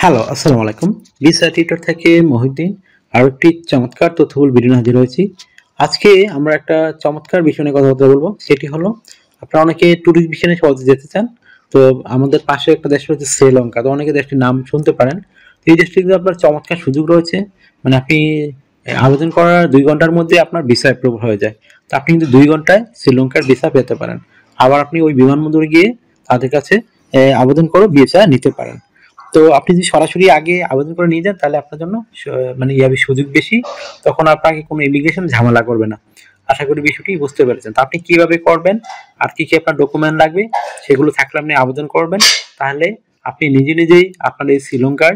Hello, আসসালামু আলাইকুম। Visa tutor থেকে মহিউদ্দিন আরো একটি চমৎকার তথ্যবহুল ভিডিও নিয়ে হাজির হয়েছি। আজকে আমরা একটা চমৎকার বিষয় নিয়ে কথা বলবো। সেটি হলো আপনারা অনেকে ট্যুরিস্ট ভিসা নিয়ে সহজে যেতে চান। তো আমাদের পাশে একটা দেশ রয়েছে শ্রীলঙ্কা। তো অনেকে দেশটির নাম শুনতে পারেন। তো এই দেশটিতে আপনার চমৎকার সুযোগ রয়েছে। মানে আপনি আবেদন করার ২ ঘন্টার মধ্যে আপনার ভিসা অ্যাপ্রুভ হয়ে যায়। তো আপনি কিন্তু ২ ঘন্টায় শ্রীলঙ্কার ভিসা পেতে পারেন। আবার আপনি ওই বিমানবন্দরে গিয়ে তাদের কাছে আবেদন করে ভিসা নিতে পারেন। তো আপনি যদি সরাসরি আগে আবেদন করে নিয়ে যান তাহলে আপনার জন্য মানে সুযোগ বেশি। তখন আপনাকে কোনো ইমিগ্রেশন ঝামেলা করবে না। আশা করি বিষয়টি বুঝতে পেরেছেন। তো আপনি কিভাবে করবেন আর কি আপনার ডকুমেন্ট লাগবে সেগুলো থাকলে আপনি আবেদন করবেন। তাহলে আপনি নিজেই আপনার এই শ্রীলঙ্কার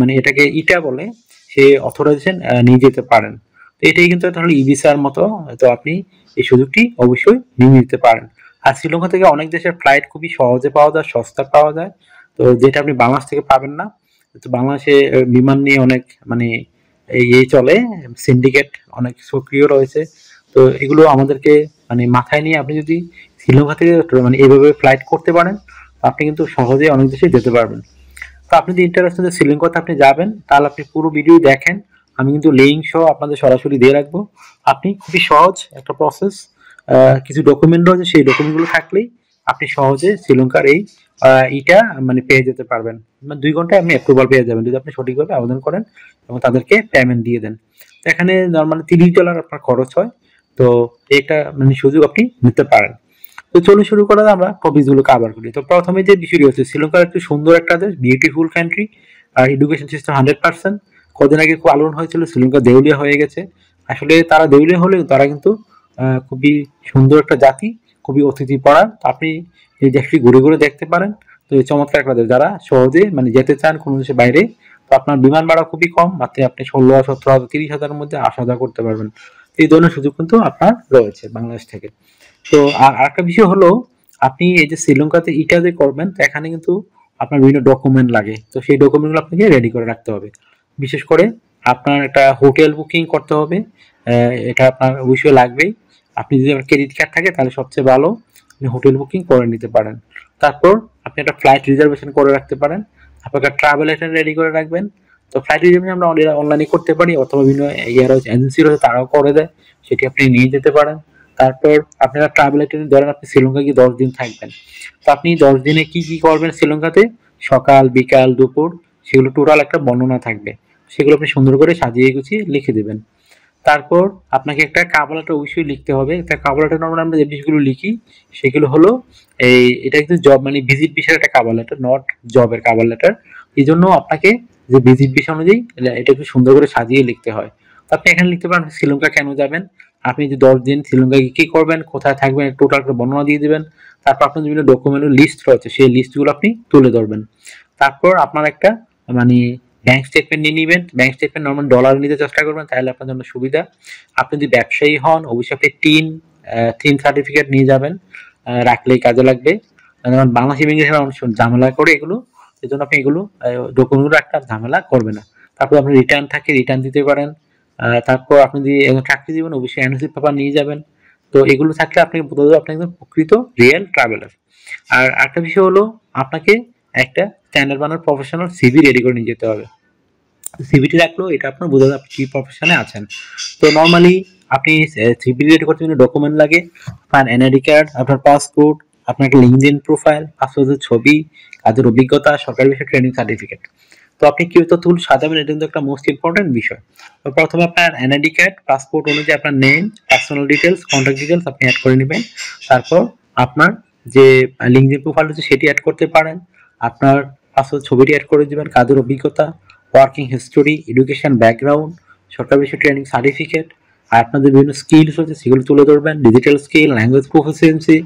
মানে এটাকে ইটা বলে সেই অথরাইজেশন নিয়ে যেতে পারেন। তো এটাই কিন্তু তাহলে ই-ভিসার মতো। তো আপনি এই সুযোগটি অবশ্যই নিয়ে নিতে পারেন। আর শ্রীলঙ্কা থেকে অনেক দেশের ফ্লাইট খুবই সহজে পাওয়া যায়, সস্তা পাওয়া যায়। তো যেটা আপনি বাংলাদেশ থেকে পাবেন না। তো বাংলাদেশে বিমান নিয়ে অনেক মানে চলে, সিন্ডিকেট অনেক সক্রিয় রয়েছে। তো এগুলো আমাদেরকে মানে মাথায় নিয়ে আপনি যদি শ্রীলঙ্কা থেকে মানে এইভাবে ফ্লাইট করতে পারেন আপনি কিন্তু সহজেই অনেক দেশে যেতে পারবেন। তো আপনি যদি ইন্টারেস্টেড শ্রীলঙ্কাতে আপনি যাবেন তাহলে আপনি পুরো ভিডিও দেখেন। আমি কিন্তু লিঙ্ক সহ আপনাদের সরাসরি দিয়ে রাখবো। আপনি খুবই সহজ একটা প্রসেস। কিছু ডকুমেন্ট রয়েছে, সেই ডকুমেন্টগুলো থাকলেই আপনি সহজে শ্রীলঙ্কার এই ইটা মানে পেয়ে যেতে পারবেন। মানে ২ ঘন্টায় আপনি অ্যাপ্রুভাল পেয়ে যাবেন যদি আপনি সঠিকভাবে আবেদন করেন এবং তাদেরকে পেমেন্ট দিয়ে দেন। তো এখানে নরমালি $৩০ আপনার খরচ হয়। তো এটা মানে সুযোগ আপনি নিতে পারেন। তো চলুন শুরু করা আমরা টপিকগুলো কভার করি। তো প্রথমে যে বিষয়টি হচ্ছে শ্রীলঙ্কা একটি সুন্দর একটা দেশ, বিউটিফুল কান্ট্রি। আর এডুকেশন সিস্টেম 100%। কদিন আগে খুব আলোড়ন হয়েছিল শ্রীলঙ্কা দেউলিয়া হয়ে গেছে। আসলে তারা দেউলিয়া হলেও তারা কিন্তু খুবই সুন্দর একটা জাতি, খুবই অতিথিপরায়ণ। তো আপনি এই দেশটি ঘুরে ঘুরে দেখতে পারেন। তো এই চমৎকার একটা দেশ, যারা সহজে মানে যেতে চান কোনো দেশের বাইরে, তো আপনার বিমান ভাড়া খুবই কম, মাত্র আপনি ১৬,০০০, ১৭,০০০, ৩০,০০০-এর মধ্যে আসা যাওয়া করতে পারবেন। এই ধরনের সুযোগ কিন্তু আপনার রয়েছে বাংলাদেশ থেকে। তো আর আরেকটা বিষয় হলো আপনি এই যে শ্রীলঙ্কাতে ইটা যে করবেন তো এখানে কিন্তু আপনার বিভিন্ন ডকুমেন্ট লাগে। তো সেই ডকুমেন্টগুলো আপনাকে রেডি করে রাখতে হবে। বিশেষ করে আপনার একটা হোটেল বুকিং করতে হবে। এটা আপনার অবশ্যই লাগবেই। আপনি যদি আপনার ক্রেডিট কার্ড থাকে তাহলে সবচেয়ে ভালো আপনি হোটেল বুকিং করে নিতে পারেন। তারপর আপনি একটা ফ্লাইট রিজার্ভেশন করে রাখতে পারেন। আপনার ট্রাভেল এজেন্ট রেডি করে রাখবেন। তো ফ্লাইট রিজার্ভেশন আমরা অনলাইনে করতে পারি অথবা বিভিন্ন এজেন্সি রয়েছে তারাও করে দেয়, সেটি আপনি নিয়ে যেতে পারেন। তারপর আপনারা ট্রাভেল এজেন্ট ধরেন আপনি শ্রীলঙ্কা গিয়ে ১০ দিন থাকবেন। তো আপনি ১০ দিনে কি করবেন শ্রীলঙ্কাতে, সকাল বিকাল দুপুর সেগুলো টোটাল একটা বর্ণনা থাকবে। সেগুলো আপনি সুন্দর করে সাজিয়ে গুছিয়ে লিখে দেবেন। তারপর আপনাকে একটা কভার লেটার অবশ্যই লিখতে হবে। একটা কভার লেটার নরমালি আমরা যে বিষয়গুলো লিখি সেগুলো হলো এটা কিন্তু জব মানে ভিজিট ভিসার একটা কভার লেটার, নট জবের কভার লেটার। এই জন্য আপনাকে যে ভিজিট ভিসা অনুযায়ী এটা একটু সুন্দর করে সাজিয়ে লিখতে হয়। তো আপনি এখানে লিখতে পারেন শ্রীলঙ্কা কেন যাবেন, আপনি যে ১০ দিন শ্রীলঙ্কায় কি করবেন, কোথায় থাকবেন, টোটাল একটা বর্ণনা দিয়ে দিবেন। তারপর আপনার বিভিন্ন ডকুমেন্টের লিস্ট রয়েছে সেই লিস্টগুলো আপনি তুলে ধরবেন। তারপর আপনার একটা মানে ব্যাংক স্টেটমেন্ট নিয়ে নিবেন। ব্যাংক স্টেটমেন্ট নরমাল ডলার নিতে চেষ্টা করবেন, তাহলে আপনার জন্য সুবিধা। আপনি যদি ব্যবসায়ী হন অবশ্যই আপনি টিন সার্টিফিকেট নিয়ে যাবেন, রাখলেই কাজে লাগবে। বাংলাদেশ ইমিগ্রেশন অনেক ঝামেলা করে এগুলো, এই জন্য আপনি এগুলো ডকুমেন্টগুলো একটা ঝামেলা করবে না। তারপর আপনি রিটার্ন থাকে রিটার্ন দিতে পারেন। তারপর আপনি যদি চাকরি দিবেন অবশ্যই এনওসি পেপার নিয়ে যাবেন। তো এগুলো থাকলে আপনি বোঝা যাবে আপনি একদম প্রকৃত রিয়েল ট্রাভেলার। আর একটা বিষয় হলো আপনাকে একটা স্ট্যান্ডার্ড বানার প্রফেশনাল সিভি রেডি করে নিয়ে যেতে হবে। সিভিটি রাখলেও এটা আপনার বোঝা যাবে আপনি কি প্রফেশনে আছেন। তো নর্মালি আপনি সিভি রেডি করতে বিভিন্ন ডকুমেন্ট লাগে। আপনার এনআইডি কার্ড, আপনার পাসপোর্ট, আপনার একটা লিঙ্কডইন প্রোফাইল, পাসপোর্টের ছবি, কাজের অভিজ্ঞতা, সরকারি বিষয়ে ট্রেনিং সার্টিফিকেট। তো আপনি কি তথ্যগুলো সাজাবেন এটা কিন্তু একটা মোস্ট ইম্পর্টেন্ট বিষয়। তো প্রথমে আপনার এনআইডি কার্ড, পাসপোর্ট অনুযায়ী আপনার name, personal details, contact details আপনি অ্যাড করে নেবেন। তারপর আপনার যে লিঙ্কডইন প্রোফাইল আছে সেটি অ্যাড করতে পারেন। আপনার পাসপোর্ট ছবিটি অ্যাড করে দিবেন, কাজের অভিজ্ঞতা, ওয়ার্কিং হিস্টোরি, এডুকেশন ব্যাকগ্রাউন্ড, সরকারি বিষয়ে ট্রেনিং সার্টিফিকেট, আর আপনাদের বিভিন্ন স্কিলস রয়েছে সেগুলো তুলে ধরবেন, ডিজিটাল স্কিল, ল্যাঙ্গুয়েজ প্রফিসিয়েন্সি।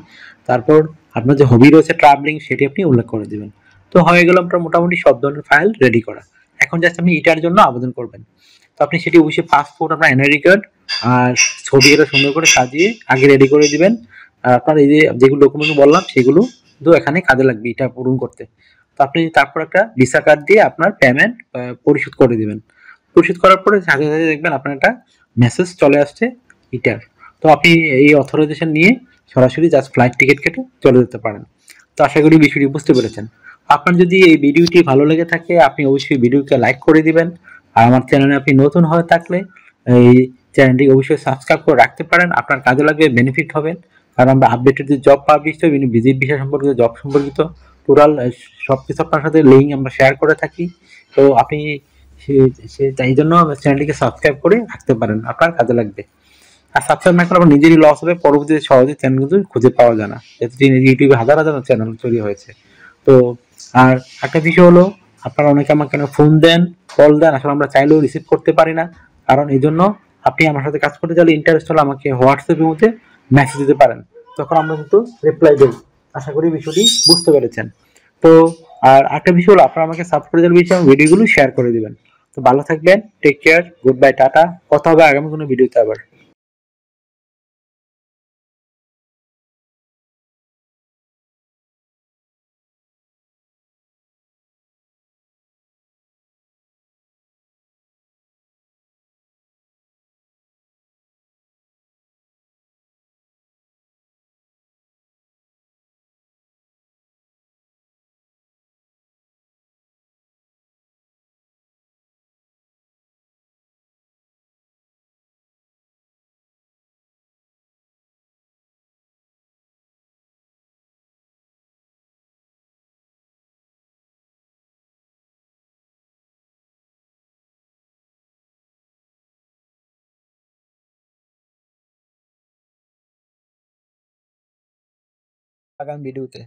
তারপর আপনার যে হবি রয়েছে ট্রাভেলিং সেটি আপনি উল্লেখ করে দিবেন। তো হয়ে গেল আপনার মোটামুটি সব ধরনের ফাইল রেডি করা। এখন জাস্ট আপনি এটার জন্য আবেদন করবেন। তো আপনি সেটি অবশ্যই পাসপোর্ট, আপনার এনআইডি কার্ড আর ছবি এটা সুন্দর করে সাজিয়ে আগে রেডি করে দিবেন। আর আপনার এই যে যেগুলো ডকুমেন্ট বললাম সেগুলো তো এখানে কাজে লাগবে এটা পূরণ করতে। তো আপনি তারপর একটা ভিসা কার্ড দিয়ে আপনার পেমেন্ট পরিশোধ করে দিবেন। পরিশোধ করার পরে সাথে সাথে দেখবেন আপনার একটা মেসেজ চলে আসছে এটার। তো আপনি এই অথরাইজেশন নিয়ে সরাসরি জাস্ট ফ্লাইট টিকিট কেটে চলে যেতে পারেন। তো আশা করি বিষয়টি বুঝতে পেরেছেন। আপনার যদি এই ভিডিওটি ভালো লেগে থাকে আপনি অবশ্যই ভিডিওকে লাইক করে দিবেন। আর আমার চ্যানেলে আপনি নতুন হয়ে থাকলে এই চ্যানেলটি অবশ্যই সাবস্ক্রাইব করে রাখতে পারেন, আপনার কাজে লাগবে, বেনিফিট হবেন। কারণ আমরা আপডেটেড যে জব পাবলিশ হয় ভিজিট বিষয় সম্পর্কিত, জব সম্পর্কিত টোটাল সবকিছু আপনার সাথে লিঙ্ক আমরা শেয়ার করে থাকি। তো আপনি এই জন্য চ্যানেলটিকে সাবস্ক্রাইব করে রাখতে পারেন, আপনার কাজে লাগবে। আর সাবস্ক্রাইব না করলে আমার নিজেরই লস হবে, পরবর্তীতে সহজে চ্যানেলগুলো খুঁজে পাওয়া যায় না, যেহেতু ইউটিউবে হাজার হাজার চ্যানেল তৈরি হয়েছে। তো আর একটা বিষয় হলো, আপনারা অনেকে আমাকে ফোন দেন, কল দেন, আসলে আমরা চাইলেও রিসিভ করতে পারি না। কারণ এই জন্য আপনি আমার সাথে কাজ করতে চাইলে ইন্টারেস্ট হলে আমাকে হোয়াটসঅ্যাপের মধ্যে মেসেজ দিতে পারেন, তখন আমরা কিন্তু রিপ্লাই দেব। আশা করি বিষয়টি বুঝতে পেরেছেন। তো আর একটা বিষয় হলো, আপনারা আমাকে সাবস্ক্রাইব বিষয়ে ভিডিওগুলো শেয়ার করে দিবেন। তো ভালো থাকবেন, take care, good bye, tata. কথা হবে আগামী কোনো ভিডিওতে আবার। আগামী ভিডিওতে